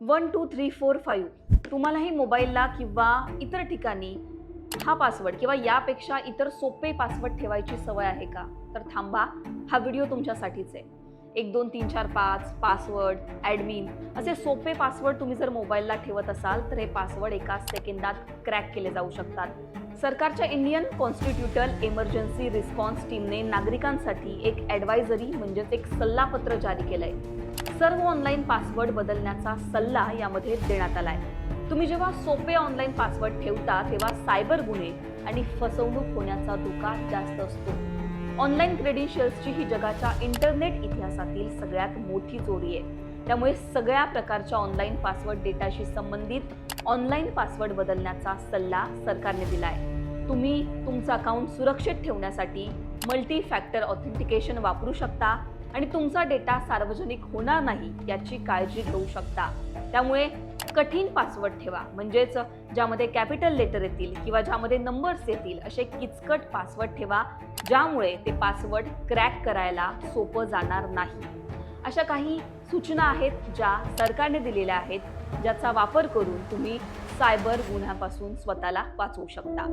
1234 तुम्हालाही मोबाईलला किंवा इतर ठिकाणी हा पासवर्ड किंवा यापेक्षा इतर सोपे पासवर्ड ठेवायची सवय आहे का? तर थांबा, हा व्हिडिओ तुमच्यासाठीच आहे. 1 2 3 4 5 पासवर्ड, ॲडमिन असे सोपे पासवर्ड तुम्ही जर मोबाईलला ठेवत असाल तर हे पासवर्ड एका सेकंदात क्रॅक केले जाऊ शकतात. सरकारच्या इंडियन कॉन्स्टिट्यूशनल इमर्जन्सी रिस्पॉन्स टीमने नागरिकांसाठी एक ॲडवायझरी म्हणजेच एक सल्लापत्र जारी केलंय. सर्व ऑनलाईन पासवर्ड बदलण्याचा सल्ला यामध्ये देण्यात आलाय. तुम्ही जेव्हा सोपे ऑनलाईन पासवर्ड ठेवता तेव्हा सायबर गुन्हे आणि फसवणूक होण्याचा धोका जास्त असतो. ऑनलाईन क्रेडेन्शियल्सची ही जगाच्या इंटरनेट इतिहासातील सगळ्यात मोठी चोरी आहे. त्यामुळे सगळ्या प्रकारच्या ऑनलाईन पासवर्ड डेटाशी संबंधित ऑनलाईन पासवर्ड बदलण्याचा सल्ला सरकारने दिलाय. तुम्ही तुमचं अकाउंट सुरक्षित ठेवण्यासाठी मल्टी फॅक्टर ऑथेंटिकेशन वापरू शकता आणि तुमचा डेटा सार्वजनिक होणार नाही याची काळजी घेऊ शकता. त्यामुळे कठीण पासवर्ड ठेवा, म्हणजेच ज्यामध्ये कॅपिटल लेटर येतील किंवा ज्यामध्ये नंबर्स येतील असे किचकट पासवर्ड ठेवा, ज्यामुळे ते पासवर्ड क्रॅक करायला सोपं जाणार नाही. अशा काही सूचना आहेत ज्या सरकारने दिलेल्या आहेत, ज्याचा वापर करून तुम्ही सायबर गुन्ह्यापासून स्वतःला वाचवू शकता.